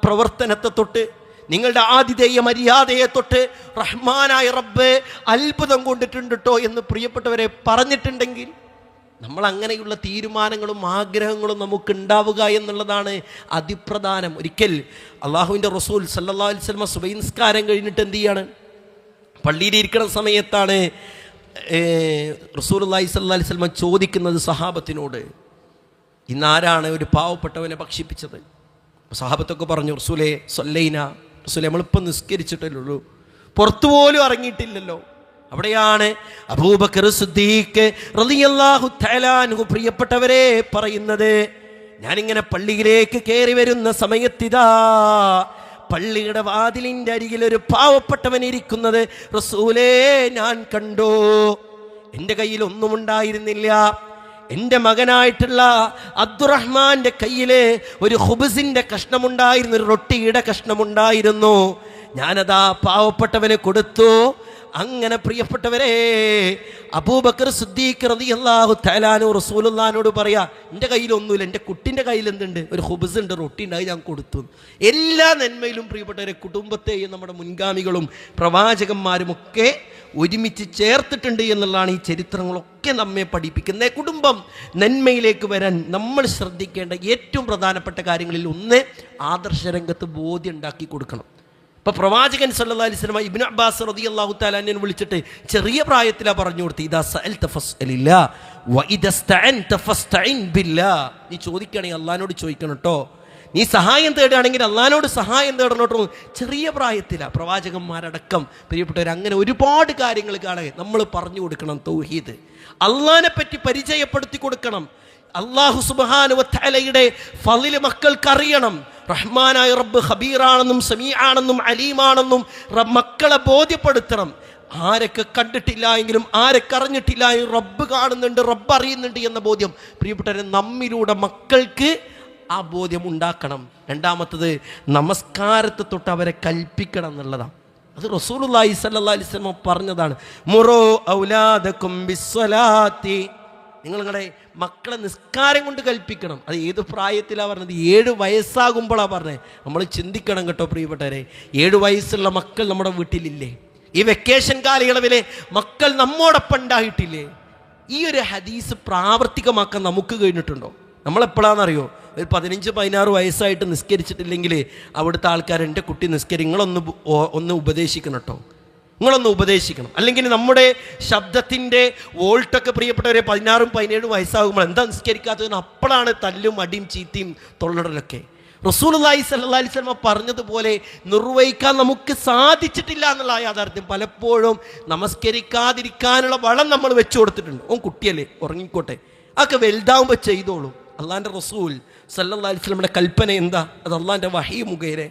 A: പ്രവർത്തനത്തെ തൊട്ട്, നിങ്ങളുടെ ആതിഥേയ മര്യാദയെ തൊട്ട് റഹ്മാനായ റബ്ബ് അത്ഭുതം കൊണ്ടിട്ടുണ്ട് കേട്ടോ എന്ന് പ്രിയപ്പെട്ടവരെ പറഞ്ഞിട്ടുണ്ടെങ്കിൽ, നമ്മൾ അങ്ങനെയുള്ള തീരുമാനങ്ങളും ആഗ്രഹങ്ങളും നമുക്ക് ഉണ്ടാവുക എന്നുള്ളതാണ് അതിപ്രധാനം. ഒരിക്കൽ അള്ളാഹുവിൻ്റെ റസൂൽ സല്ലല്ലാഹു അലൈഹി വസല്ലം സുബഹി നിസ്കാരം കഴിഞ്ഞിട്ട് എന്ത് ചെയ്യാണ്? പള്ളിയിലിരിക്കുന്ന സമയത്താണ് റസൂലുള്ളാഹി സ്വല്ലല്ലാഹു അലൈഹി വസല്ലം ചോദിക്കുന്നത് സഹാബത്തിനോട്, ഇന്നാരാണ് ഒരു പാവപ്പെട്ടവനെ ഭക്ഷിപ്പിച്ചത്? സഹാബത്തൊക്കെ പറഞ്ഞു, റസൂലേ സല്ലൈന, റസൂലേ നമ്മളിപ്പോൾ നിസ്കരിച്ചിട്ടല്ലേ ഉള്ളൂ, പുറത്തുപോലും ഇറങ്ങിയിട്ടില്ലല്ലോ. അവിടെയാണ് അബൂബക്കർ സിദ്ദീഖ് റളിയല്ലാഹു തആല അൻഹു പ്രിയപ്പെട്ടവരെ പറയുന്നത്, ഞാനിങ്ങനെ പള്ളിയിലേക്ക് കയറി വരുന്ന സമയത്തിതാ പള്ളിയുടെ വാതിലിൻ്റെ അരികിൽ ഒരു പാവപ്പെട്ടവൻ ഇരിക്കുന്നത് റസൂലേ ഞാൻ കണ്ടു. എൻ്റെ കയ്യിൽ ഒന്നും ഉണ്ടായിരുന്നില്ല. എൻ്റെ മകനായിട്ടുള്ള അബ്ദുറഹ്മാന്റെ കയ്യില് ഒരു ഖുബ്സിന്റെ കഷ്ണമുണ്ടായിരുന്നു, ഒരു റൊട്ടിയുടെ കഷ്ണമുണ്ടായിരുന്നു. ഞാനതാ പാവപ്പെട്ടവന് കൊടുത്തു. അങ്ങനെ പ്രിയപ്പെട്ടവരെ അബൂബക്കർ സിദ്ദീഖ് റളിയല്ലാഹു തആല അൻഹു റസൂലുള്ളാഹിനോട് പറയാ, എൻ്റെ കയ്യിലൊന്നുമില്ല, എൻ്റെ കുട്ടിൻ്റെ കയ്യിൽ എന്തുണ്ട്? ഒരു ഖുബ്സ് ഉണ്ട്, റൊട്ടി ഉണ്ടായി, ഞാൻ കൊടുത്തു. എല്ലാ നന്മയിലും പ്രിയപ്പെട്ടവരെ കുടുംബത്തെയും നമ്മുടെ മുൻഗാമികളും പ്രവാചകന്മാരും ഒക്കെ ഒരുമിച്ച് ചേർത്തിട്ടുണ്ട് എന്നുള്ളതാണ് ഈ ചരിത്രങ്ങളൊക്കെ നമ്മെ പഠിപ്പിക്കുന്നത്. കുടുംബം നന്മയിലേക്ക് വരാൻ നമ്മൾ ശ്രദ്ധിക്കേണ്ട ഏറ്റവും പ്രധാനപ്പെട്ട കാര്യങ്ങളിൽ ഒന്ന്, ആദർശരംഗത്ത് ബോധ്യം ഉണ്ടാക്കി കൊടുക്കണം. ഇപ്പൊ പ്രവാചകൻ സല്ലല്ലാഹു അലൈഹി വസല്ലം ഇബ്നു അബ്ബാസ് റളിയല്ലാഹു തആല അൻഹു വിളിച്ചിട്ട് ചെറിയ പ്രായത്തിലാണ് പറഞ്ഞു കൊടുത്തു, ഇദാ സഅൽത ഫസ്അലില്ലാ വഇദാ ഇസ്തഅൻത ഫസ്തഇൻ ബില്ലാ. നീ ചോദിക്കുകയാണെങ്കിൽ അള്ളാഹിനോട് ചോദിക്കണം കേട്ടോ, നീ സഹായം തേടുകയാണെങ്കിൽ അള്ളാഹിനോട് സഹായം തേടണം കേട്ടോ. ചെറിയ പ്രായത്തിലാണ് പ്രവാചകന്മാരടക്കം പ്രിയപ്പെട്ടവർ അങ്ങനെ ഒരുപാട് കാര്യങ്ങൾ കാണുക. നമ്മൾ പറഞ്ഞു കൊടുക്കണം തൗഹീദ്, അള്ളാഹിനെ പറ്റി പരിചയപ്പെടുത്തി കൊടുക്കണം. അല്ലാഹു സുബ്ഹാനഹു വ തആലയുടെ ഫളില് മക്കൾക്ക് അറിയണം. റഹ്മാനായ റബ്ബ് ഖബീറാണെന്നും സമീആണെന്നും അലീമാണെന്നും മക്കളെ ബോധ്യപ്പെടുത്തണം. ആരൊക്കെ കണ്ടിട്ടില്ല എങ്കിലും ആരൊക്കെ അറിഞ്ഞിട്ടില്ല എങ്കിലും റബ്ബ് കാണുന്നുണ്ട്, റബ്ബ് അറിയുന്നുണ്ട് എന്ന ബോധ്യം പ്രിയപ്പെട്ടവരെ നമ്മിലൂടെ മക്കൾക്ക് ആ ബോധ്യം ഉണ്ടാക്കണം. രണ്ടാമത്തത്, നമസ്കാരത്തെ തൊട്ട് അവരെ കൽപ്പിക്കണം എന്നുള്ളതാണ്. അത് റസൂലുള്ളാഹി സ്വല്ലല്ലാഹു അലൈഹി വസല്ലം പറഞ്ഞതാണ്. മുറൂ ഔലാദകും ബിസ്സലാത്തി, നിങ്ങളുടെ മക്കളെ നിസ്കാരം കൊണ്ട് കൽപ്പിക്കണം. അത് ഏത് പ്രായത്തിലാണ് പറഞ്ഞത്? 7 വയസ്സാകുമ്പോഴാണ് പറഞ്ഞത്. നമ്മൾ ചിന്തിക്കണം കേട്ടോ പ്രിയപ്പെട്ടവരെ, 7 വയസ്സുള്ള മക്കൾ നമ്മുടെ വീട്ടിലില്ലേ? ഈ വെക്കേഷൻ കാലയളവിലെ മക്കൾ നമ്മോടൊപ്പം ഉണ്ടായിട്ടില്ലേ? ഈ ഒരു ഹദീസ് പ്രാവർത്തികമാക്കാൻ നമുക്ക് കഴിഞ്ഞിട്ടുണ്ടോ? നമ്മളെപ്പോഴാണെന്നറിയോ? ഒരു 15-16 വയസ്സായിട്ട് നിസ്കരിച്ചിട്ടില്ലെങ്കിൽ അവിടുത്തെ ആൾക്കാർ, എൻ്റെ കുട്ടി നിങ്ങളൊന്ന് ഉപദേശിക്കണം കേട്ടോ, നിങ്ങളൊന്ന് ഉപദേശിക്കണം. അല്ലെങ്കിൽ നമ്മുടെ ശബ്ദത്തിൻ്റെ വോൾട്ടൊക്കെ പ്രിയപ്പെട്ടവരെ 16-17 വയസ്സാകുമ്പോൾ എന്താ നിസ്കരിക്കാത്തതെന്ന് അപ്പോഴാണ് തല്ലും അടിയും ചീത്തയും തൊള്ളടലൊക്കെ. റസൂലുള്ളാഹി സ്വല്ലല്ലാഹു അലൈഹി വസല്ലം പറഞ്ഞതുപോലെ നിർവഹിക്കാൻ നമുക്ക് സാധിച്ചിട്ടില്ല എന്നുള്ള യാഥാർത്ഥ്യം. പലപ്പോഴും നമസ്കരിക്കാതിരിക്കാനുള്ള വളം നമ്മൾ വെച്ചു കൊടുത്തിട്ടുണ്ട്. കുട്ടിയല്ലേ, ഉറങ്ങിക്കോട്ടെ, അതൊക്കെ വലുതാവുമ്പോൾ ചെയ്തോളും. അള്ളാഹിൻ്റെ റസൂൽ സല്ലല്ലാഹു അലൈഹി വസല്ലമയുടെ കൽപ്പന എന്താ? അത് അള്ളാഹിൻ്റെ വഹി മുഖേന,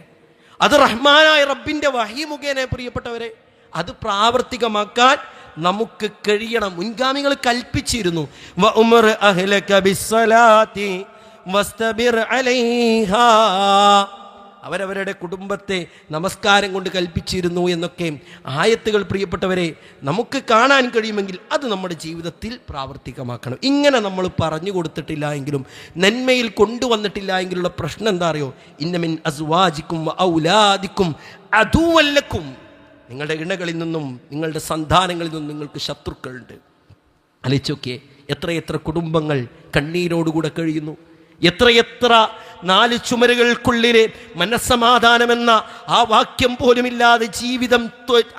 A: അത് റഹ്മാനായ റബ്ബിൻ്റെ വഹി മുഖേന പ്രിയപ്പെട്ടവരെ അത് പ്രാവർത്തികമാക്കാൻ നമുക്ക് കഴിയണം. മുൻഗാമികൾ കൽപ്പിച്ചിരുന്നു, വഉമർ അഹ്ലക ബിസ്സലാത്തി വസ്തബിർ അലൈഹാ, അവരവരുടെ കുടുംബത്തെ നമസ്കാരം കൊണ്ട് കൽപ്പിച്ചിരുന്നു എന്നൊക്കെ ആയത്തുകൾ പ്രിയപ്പെട്ടവരെ നമുക്ക് കാണാൻ കഴിയുമെങ്കിൽ അത് നമ്മുടെ ജീവിതത്തിൽ പ്രാവർത്തികമാക്കണം. ഇങ്ങനെ നമ്മൾ പറഞ്ഞു കൊടുത്തിട്ടില്ല എങ്കിലും, നന്മയിൽ കൊണ്ടുവന്നിട്ടില്ല എങ്കിലുള്ള പ്രശ്നം എന്താ അറിയോ? ഇന്നമിൻ അസ്വാജിക്കും ഔലാദിക്കും അദുവല്ലക്കും, നിങ്ങളുടെ ഇണകളിൽ നിന്നും നിങ്ങളുടെ സന്താനങ്ങളിൽ നിന്നും നിങ്ങൾക്ക് ശത്രുക്കളുണ്ട്. അലിച്ചൊക്കെ എത്രയെത്ര കുടുംബങ്ങൾ കണ്ണീരോടുകൂടെ കഴിയുന്നു. എത്രയെത്ര 4 ചുമരുകൾക്കുള്ളിൽ മനസ്സമാധാനമെന്ന ആ വാക്യം പോലുമില്ലാതെ ജീവിതം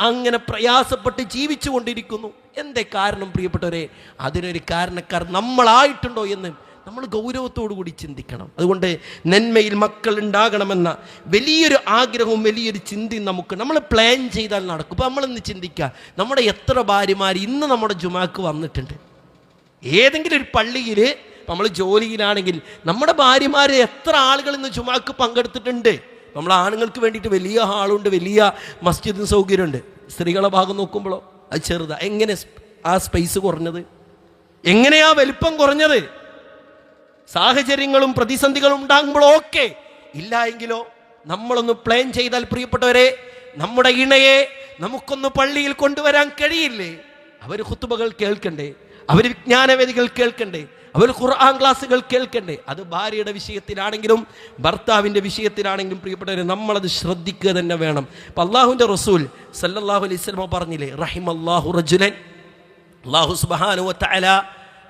A: അങ്ങനെ പ്രയാസപ്പെട്ട് ജീവിച്ചു കൊണ്ടിരിക്കുന്നു. എന്തേ കാരണം പ്രിയപ്പെട്ടവരെ? അതിനൊരു കാരണക്കാർ നമ്മളായിട്ടുണ്ടോ എന്ന് നമ്മൾ ഗൗരവത്തോടു കൂടി ചിന്തിക്കണം. അതുകൊണ്ട് നന്മയിൽ മക്കൾ ഉണ്ടാകണമെന്ന വലിയൊരു ആഗ്രഹവും വലിയൊരു ചിന്തയും നമ്മൾ പ്ലാൻ ചെയ്താൽ നടക്കും. ഇപ്പോൾ നമ്മളിന്ന് ചിന്തിക്കുക, നമ്മുടെ എത്ര ഭാര്യമാർ ഇന്ന് നമ്മുടെ ജുമാക്ക് വന്നിട്ടുണ്ട്. ഏതെങ്കിലും ഒരു പള്ളിയിൽ നമ്മൾ ജോലിയിലാണെങ്കിൽ നമ്മുടെ ഭാര്യമാർ എത്ര ആളുകൾ ഇന്ന് ജുമാക്ക് പങ്കെടുത്തിട്ടുണ്ട്. നമ്മൾ ആണുങ്ങൾക്ക് വേണ്ടിയിട്ട് വലിയ ഹാളുണ്ട്, വലിയ മസ്ജിദും സൗകര്യമുണ്ട്. സ്ത്രീകളെ ഭാഗം നോക്കുമ്പോഴോ അത് ചെറുതാ. എങ്ങനെ ആ സ്പേസ് കുറഞ്ഞത്? എങ്ങനെയാ വലിപ്പം കുറഞ്ഞത്? സാഹചര്യങ്ങളും പ്രതിസന്ധികളും ഉണ്ടാകുമ്പോൾ ഓക്കെ, ഇല്ല എങ്കിലോ നമ്മളൊന്ന് പ്ലാൻ ചെയ്താൽ പ്രിയപ്പെട്ടവരെ, നമ്മുടെ ഇണയെ നമുക്കൊന്ന് പള്ളിയിൽ കൊണ്ടുവരാൻ കഴിയില്ലേ? അവർ ഖുതുബകൾ കേൾക്കണ്ടേ, അവർ വിജ്ഞാനവേദികൾ കേൾക്കണ്ടേ, അവർ ഖുർആൻ ക്ലാസ്സുകൾ കേൾക്കണ്ടേ? അത് ഭാര്യയുടെ വിഷയത്തിലാണെങ്കിലും ഭർത്താവിൻ്റെ വിഷയത്തിലാണെങ്കിലും പ്രിയപ്പെട്ടവരെ നമ്മളത് ശ്രദ്ധിക്കുക തന്നെ വേണം. അപ്പം അള്ളാഹുവിൻ്റെ റസൂൽ സല്ലല്ലാഹു അലൈഹി വസല്ലം പറഞ്ഞില്ലേ, റഹിമല്ലാഹു റജുലൻ, അള്ളാഹു സുബ്ഹാനഹു വ തആല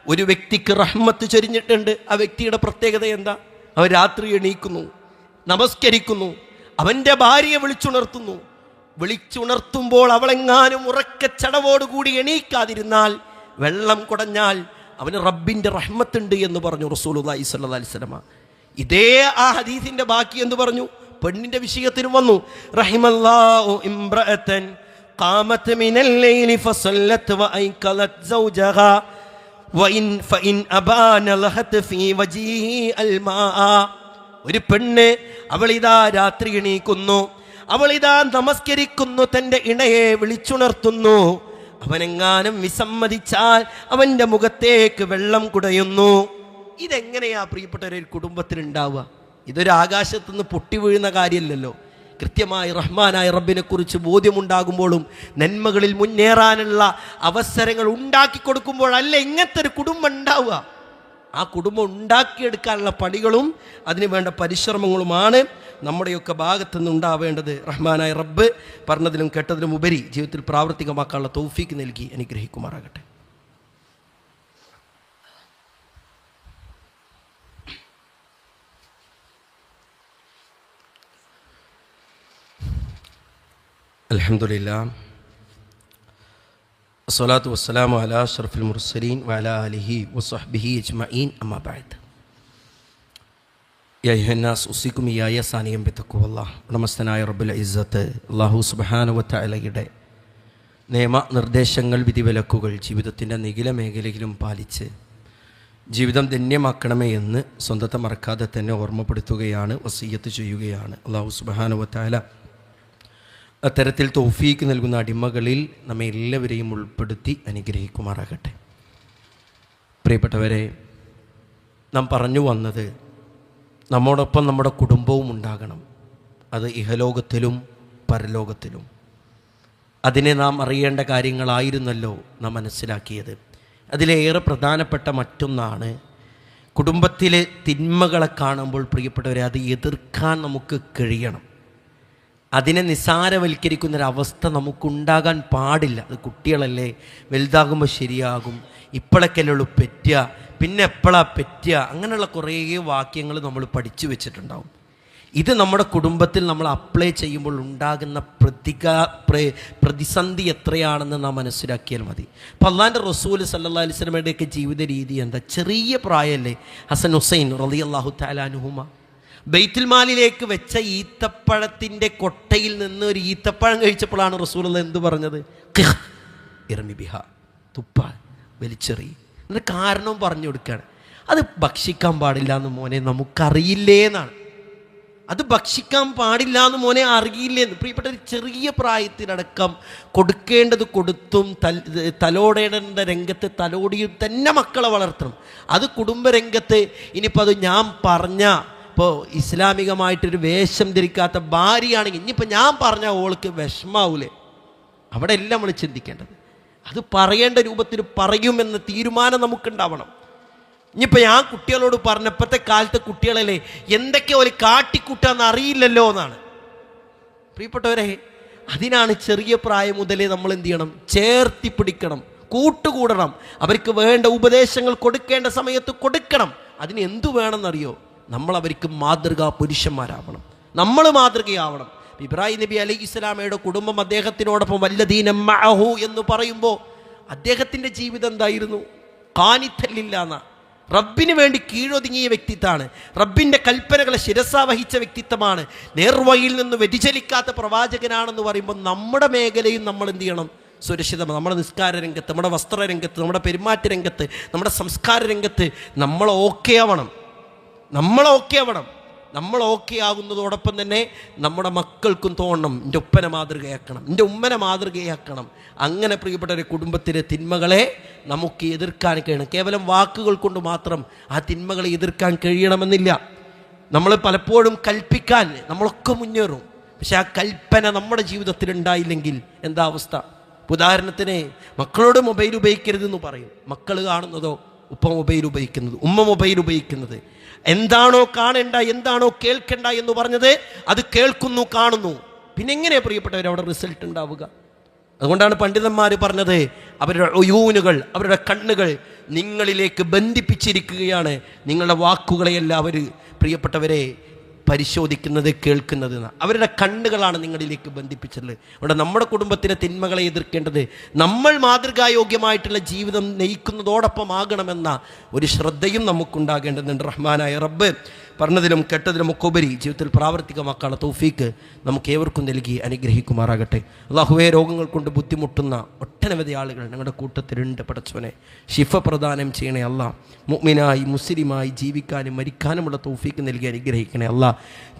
A: ഒരു വ്യക്തിക്ക് റഹ്മത്ത് ചൊരിഞ്ഞിട്ടുണ്ട്. ആ വ്യക്തിയുടെ പ്രത്യേകത എന്താ? അവൻ രാത്രി എണീക്കുന്നു, നമസ്കരിക്കുന്നു, അവൻ്റെ ഭാര്യയെ വിളിച്ചുണർത്തുമ്പോൾ അവളെങ്ങാനും ഉറക്കച്ചടവോടുകൂടി എണീക്കാതിരുന്നാൽ, വെള്ളം കുടഞ്ഞാൽ അവന് റബ്ബിൻ്റെ റഹ്മത്തുണ്ട് എന്ന് പറഞ്ഞു റസൂലുള്ളാഹി സ്വല്ലല്ലാഹി അലൈഹി വസല്ലം. ഇതേ ആ ഹദീസിൻ്റെ ബാക്കി എന്ന് പറഞ്ഞു? പെണ്ണിൻ്റെ വിഷയത്തിനും വന്നു. റഹിമല്ലാഹു ഇംറഅതൻ ഖാമത് മിനൽ ലൈലി ഫസല്ലത് വഅയ്ഖലത് സൗജഹാ ഫഇൻ അബാന ലഹത് ഫീ വജിഹി അൽമാഅ. ഒരു പെണ്ണ് അവളിതാ രാത്രി എണീക്കുന്നു, അവളിതാ നമസ്കരിക്കുന്നു, തൻ്റെ ഇണയെ വിളിച്ചുണർത്തുന്നു. അവനെങ്ങാനും വിസമ്മതിച്ചാൽ അവൻ്റെ മുഖത്തേക്ക് വെള്ളം കുടയുന്നു. ഇതെങ്ങനെയാ പ്രിയപ്പെട്ടവരെ കുടുംബത്തിനുണ്ടാവുക? ഇതൊരു ആകാശത്തുനിന്ന് പൊട്ടി വീഴുന്ന കാര്യമല്ലല്ലോ. കൃത്യമായി റഹ്മാനായ റബ്ബിനെ കുറിച്ച് ബോധ്യമുണ്ടാകുമ്പോഴും നന്മകളിൽ മുന്നേറാനുള്ള അവസരങ്ങൾ ഉണ്ടാക്കി കൊടുക്കുമ്പോഴല്ല ഇങ്ങനത്തെ ഒരു കുടുംബം ഉണ്ടാവുക. ആ കുടുംബം ഉണ്ടാക്കിയെടുക്കാനുള്ള പണികളും അതിന് വേണ്ട പരിശ്രമങ്ങളുമാണ് നമ്മുടെയൊക്കെ ഭാഗത്തുനിന്ന് ഉണ്ടാവേണ്ടത്. റഹ്മാനായ റബ്ബ് പറഞ്ഞതിലും കേട്ടതിലും ഉപരി ജീവിതത്തിൽ പ്രാവർത്തികമാക്കാനുള്ള തൗഫീക്ക് നൽകി അനുഗ്രഹിക്കുമാറാകട്ടെ. അൽഹംദുലില്ലാഹ് വസ്സലാത്തു വസ്സലാമു അലാ അഷ്റഫിൽ മുർസലീൻ വഅലാ ആലിഹി വസ്വഹ്ബിഹി അജ്മഈൻ അമ്മാ ബഅദ്. യാ അയ്യുഹന്നാസ് ഉസീകും ഇയ്യായ സാനിയം ബിത്തഖ്വല്ലാഹ്. ഉടമസ്ഥനായ റബ്ബുൽ ഇസ്സത്ത് അല്ലാഹു സുബ്ഹാനഹു വ തആലയുടെ നിയമനിർദ്ദേശങ്ങൾ, വിധിവിലക്കുകൾ ജീവിതത്തിൻ്റെ നിഖില മേഖലയിലും പാലിച്ച് ജീവിതം ധന്യമാക്കണമേ എന്ന് സ്വന്തത്തെ മറക്കാതെ തന്നെ ഓർമ്മപ്പെടുത്തുകയാണ്, വസിയ്യത്ത് ചെയ്യുകയാണ്. അല്ലാഹു സുബ്ഹാനഹു വ തആല അത്തരത്തിൽ തൗഫീക്ക് നൽകുന്ന അടിമകളിൽ നമ്മെ എല്ലാവരെയും ഉൾപ്പെടുത്തി അനുഗ്രഹിക്കുമാറാകട്ടെ. പ്രിയപ്പെട്ടവരെ, നാം പറഞ്ഞു വന്നത് നമ്മോടൊപ്പം നമ്മുടെ കുടുംബവും ഉണ്ടാകണം. അത് ഇഹലോകത്തിലും പരലോകത്തിലും. അതിനെ നാം അറിയേണ്ട കാര്യങ്ങളായിരുന്നല്ലോ നാം മനസ്സിലാക്കിയത്. അതിലേറെ പ്രധാനപ്പെട്ട മറ്റൊന്നാണ്, കുടുംബത്തിലെ തിന്മകളെ കാണുമ്പോൾ പ്രിയപ്പെട്ടവരെ അത് എതിർക്കാൻ നമുക്ക് കഴിയണം. അതിനെ നിസ്സാരവൽക്കരിക്കുന്നൊരവസ്ഥ നമുക്കുണ്ടാകാൻ പാടില്ല. അത് കുട്ടികളല്ലേ, വലുതാകുമ്പോൾ ശരിയാകും, ഇപ്പോഴൊക്കെയല്ലേ ഉള്ളൂ പെറ്റുക, പിന്നെ എപ്പോഴാണ് പെറ്റുക, അങ്ങനെയുള്ള കുറേ വാക്യങ്ങൾ നമ്മൾ പഠിച്ചു വെച്ചിട്ടുണ്ടാവും. ഇത് നമ്മുടെ കുടുംബത്തിൽ നമ്മൾ അപ്ലൈ ചെയ്യുമ്പോൾ ഉണ്ടാകുന്ന പ്രതിസന്ധി എത്രയാണെന്ന് നാം മനസ്സിലാക്കിയാൽ മതി. അപ്പോൾ അള്ളാൻ്റെ റസൂൽ സല്ലല്ലാഹു അലൈഹി വസല്ലമയുടെയൊക്കെ ജീവിത രീതി എന്താ? ചെറിയ പ്രായമല്ലേ ഹസൻ ഹുസൈൻ റളിയല്ലാഹു തആല അൻഹുമ ബൈത്തുൽ മാലിലേക്ക് വെച്ച ഈത്തപ്പഴത്തിൻ്റെ കൊട്ടയിൽ നിന്ന് ഒരു ഈത്തപ്പഴം കഴിച്ചപ്പോഴാണ് റസൂലുള്ളാഹി എന്ത് പറഞ്ഞത്? ഇർമി ബിഹ, തുപ്പ, വലിച്ചെറി. എന്നിട്ട് കാരണവും പറഞ്ഞു കൊടുക്കുകയാണ്. അത് ഭക്ഷിക്കാൻ പാടില്ല എന്ന് മോനെ നമുക്കറിയില്ലേ എന്നാണ്. അത് ഭക്ഷിക്കാൻ പാടില്ല എന്ന് മോനെ അറിയില്ലേന്ന്. പ്രിയപ്പെട്ട ഒരു ചെറിയ പ്രായത്തിലടക്കം കൊടുക്കേണ്ടത് കൊടുത്തും തലോടേണ്ട രംഗത്ത് തലോടിയും തന്നെ മക്കളെ വളർത്തണം. അത് കുടുംബരംഗത്ത് ഇനിയിപ്പോൾ അത് ഞാൻ പറഞ്ഞ, ഇപ്പോൾ ഇസ്ലാമികമായിട്ടൊരു വേഷം ധരിക്കാത്ത ഭാര്യയാണെങ്കിൽ ഇനിയിപ്പോൾ ഞാൻ പറഞ്ഞാൽ ഓൾക്ക് വിഷമാവൂലേ? അവിടെ എല്ലാം നമ്മൾ ചിന്തിക്കേണ്ടത് അത് പറയേണ്ട രൂപത്തിൽ പറയുമെന്ന തീരുമാനം നമുക്കുണ്ടാവണം. ഇനിയിപ്പോൾ ഞാൻ കുട്ടികളോട് പറഞ്ഞപ്പോഴത്തെ കാലത്തെ കുട്ടികളല്ലേ എന്തൊക്കെ ഒരു കാട്ടിക്കൂട്ടാന്ന് അറിയില്ലല്ലോ എന്നാണ്. പ്രിയപ്പെട്ടവരെ, അതിനാണ് ചെറിയ പ്രായം മുതലേ നമ്മൾ എന്ത് ചെയ്യണം? ചേർത്തി പിടിക്കണം, കൂട്ടുകൂടണം, അവർക്ക് വേണ്ട ഉപദേശങ്ങൾ കൊടുക്കേണ്ട സമയത്ത് കൊടുക്കണം. അതിന് എന്തു വേണമെന്നറിയോ? നമ്മൾ അവർക്ക് മാതൃകാ പുരുഷന്മാരാവണം, നമ്മൾ മാതൃകയാവണം. ഇബ്രാഹിം നബി അലൈഹി ഇസ്ലാമയുടെ കുടുംബം അദ്ദേഹത്തിനോടൊപ്പം വല്ലദീന മഅഹു എന്ന് പറയുമ്പോൾ അദ്ദേഹത്തിൻ്റെ ജീവിതം എന്തായിരുന്നു? ഖാനിത്തല്ലില്ല എന്നാ. റബ്ബിന് വേണ്ടി കീഴൊതുങ്ങിയ വ്യക്തിത്വമാണ്, റബ്ബിൻ്റെ കൽപ്പനകളെ ശിരസാ വഹിച്ച വ്യക്തിത്വമാണ്, നേർവഴിയിൽ നിന്ന് വ്യതിചലിക്കാത്ത പ്രവാചകനാണെന്ന് പറയുമ്പോൾ നമ്മുടെ മേഖലയും നമ്മൾ എന്ത് ചെയ്യണം? സുരക്ഷിതമാണ്. നമ്മുടെ നിസ്കാര രംഗത്ത്, നമ്മുടെ വസ്ത്രരംഗത്ത്, നമ്മുടെ പെരുമാറ്റ രംഗത്ത്, നമ്മുടെ സംസ്കാര രംഗത്ത് നമ്മൾ ഓക്കെ ആവണം. നമ്മൾ ഓക്കെ ആകുന്നതോടൊപ്പം തന്നെ നമ്മുടെ മക്കൾക്കും തോന്നണം എൻ്റെ ഉപ്പനെ മാതൃകയാക്കണം, എൻ്റെ ഉമ്മനെ മാതൃകയാക്കണം. അങ്ങനെ പ്രിയപ്പെട്ട ഒരു കുടുംബത്തിലെ തിന്മകളെ നമുക്ക് എതിർക്കാൻ കഴിയണം. കേവലം വാക്കുകൾ കൊണ്ട് മാത്രം ആ തിന്മകളെ എതിർക്കാൻ കഴിയണമെന്നില്ല. നമ്മൾ പലപ്പോഴും കൽപ്പിക്കാൻ നമ്മളൊക്കെ മുന്നേറും, പക്ഷെ ആ കൽപ്പന നമ്മുടെ ജീവിതത്തിൽ ഉണ്ടായില്ലെങ്കിൽ എന്താ അവസ്ഥ? ഉദാഹരണത്തിന് മക്കളോട് മൊബൈൽ ഉപയോഗിക്കരുതെന്ന് പറയും, മക്കൾ കാണുന്നതോ ഉപ്പ മൊബൈൽ ഉപയോഗിക്കുന്നത്, ഉമ്മ മൊബൈൽ ഉപയോഗിക്കുന്നത്. എന്താണോ കാണേണ്ട, എന്താണോ കേൾക്കേണ്ട എന്ന് പറഞ്ഞത് അത് കേൾക്കുന്നു, കാണുന്നു. പിന്നെ എങ്ങനെയാണ് പ്രിയപ്പെട്ടവർ അവിടെ റിസൾട്ട് ഉണ്ടാവുക? അതുകൊണ്ടാണ് പണ്ഡിതന്മാർ പറഞ്ഞത്, അവരുടെ ഒയൂനുകൾ, അവരുടെ കണ്ണുകൾ നിങ്ങളിലേക്ക് ബന്ധിപ്പിച്ചിരിക്കുകയാണ്. നിങ്ങളുടെ വാക്കുകളെയല്ല അവർ പ്രിയപ്പെട്ടവരെ പരിശോധിക്കുന്നത്, കേൾക്കുന്നത്. അവരുടെ കണ്ണുകളാണ് നിങ്ങളിലേക്ക് ബന്ധിപ്പിച്ചത്. അവിടെ നമ്മുടെ കുടുംബത്തിലെ തിന്മകളെ എതിർക്കേണ്ടത് നമ്മൾ മാതൃകായോഗ്യമായിട്ടുള്ള ജീവിതം നയിക്കുന്നതോടൊപ്പം ആകണമെന്ന ഒരു ശ്രദ്ധയും നമുക്കുണ്ടാകേണ്ടതുണ്ട്. റഹ്മാനായ റബ്ബ് പറഞ്ഞതിലും കേട്ടതിലും ഒക്കെ ഉപരി ജീവിതത്തിൽ പ്രാവർത്തികമാക്കാനുള്ള തൗഫീക്ക് നമുക്ക് ഏവർക്കും നൽകി അനുഗ്രഹിക്കുമാറാകട്ടെ. അല്ലാഹുവേ, രോഗങ്ങൾ കൊണ്ട് ബുദ്ധിമുട്ടുന്ന ഒട്ടനവധി ആളുകൾ ഞങ്ങളുടെ കൂട്ടത്തിലുണ്ട്. പടച്ചവനെ, ശിഫ പ്രദാനം ചെയ്യണേ അല്ലാ. മുഅ്മിനായി മുസ്ലിമായി ജീവിക്കാനും മരിക്കാനുമുള്ള തൗഫീക്ക് നൽകി അനുഗ്രഹിക്കണേ അല്ലാ.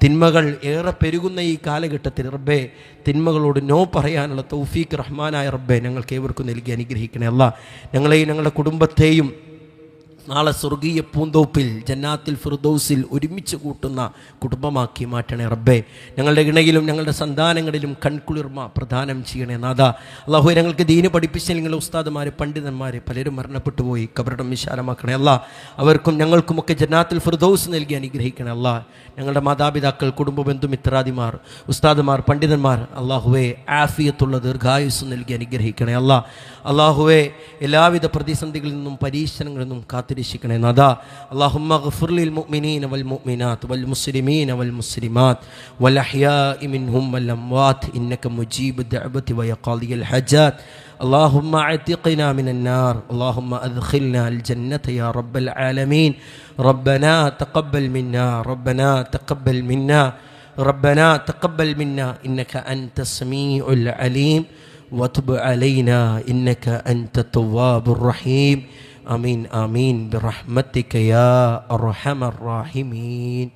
A: തിന്മകൾ ഏറെ പെരുകുന്ന ഈ കാലഘട്ടത്തിൽ റബ്ബേ, തിന്മകളോട് നോ പറയാനുള്ള തൗഫീക്ക് റഹ്മാനായ റബ്ബേ ഞങ്ങൾക്ക് ഏവർക്കും നൽകി അനുഗ്രഹിക്കണേ അല്ലാ. ഞങ്ങളെയും ഞങ്ങളുടെ കുടുംബത്തെയും നാളെ സ്വർഗീയ പൂന്തോപ്പിൽ ജന്നാത്തിൽ ഫിർദൗസിൽ ഒരുമിച്ച് കൂട്ടുന്ന കുടുംബമാക്കി മാറ്റണേ റബ്ബേ. ഞങ്ങളുടെ ഇണയിലും ഞങ്ങളുടെ സന്താനങ്ങളിലും കൺകുളിർമ പ്രദാനം ചെയ്യണേ നാഥ. അല്ലാഹു, ഞങ്ങൾക്ക് ദീന് പഠിപ്പിച്ച നിങ്ങളുടെ ഉസ്താദുമാർ, പണ്ഡിതന്മാർ പലരും മരണപ്പെട്ടു പോയി, കബറിടം വിശാലമാക്കണേ അല്ലാ. അവർക്കും ഞങ്ങൾക്കുമൊക്കെ ജന്നാത്തിൽ ഫിർദൗസ് നൽകി അനുഗ്രഹിക്കണേ അല്ലാ. ഞങ്ങളുടെ മാതാപിതാക്കൾ, കുടുംബ ബന്ധു, മിത്രാദിമാർ, ഉസ്താദുമാർ, പണ്ഡിതന്മാർ, അല്ലാഹുവേ ആഫിയത്തുള്ള ദീർഘായുസ് നൽകി അനുഗ്രഹിക്കണേ അല്ലാ. അല്ലാഹുവേ, എല്ലാവിധ പ്രതിസന്ധികളിൽ നിന്നും പരീക്ഷണങ്ങളിൽ നിന്നും കാത്തിരക്ഷിക്കണേ നാഥ. അല്ലാഹുമ്മ ഗ്ഫിർ ലിൽ മുഅ്മിനീന വൽ മുഅ്മിനാത്ത് വൽ മുസ്ലിമീന വൽ മുസ്ലിമാത്ത് വൽ അഹ്യാഇ മിൻഹും വൽ അംവാത്ത് ഇന്നക മുജീബു ദഅവതി വ ഖാദിയൽ ഹജാത്ത്. اللهم اعتقنا من النار، اللهم أدخلنا الجنة يا رب العالمين. ربنا تقبل منا، ربنا تقبل منا، ربنا تقبل منا إنك أنت السميع العليم وتب علينا إنك أنت التواب الرحيم. آمين آمين برحمتك يا أرحم الراحمين.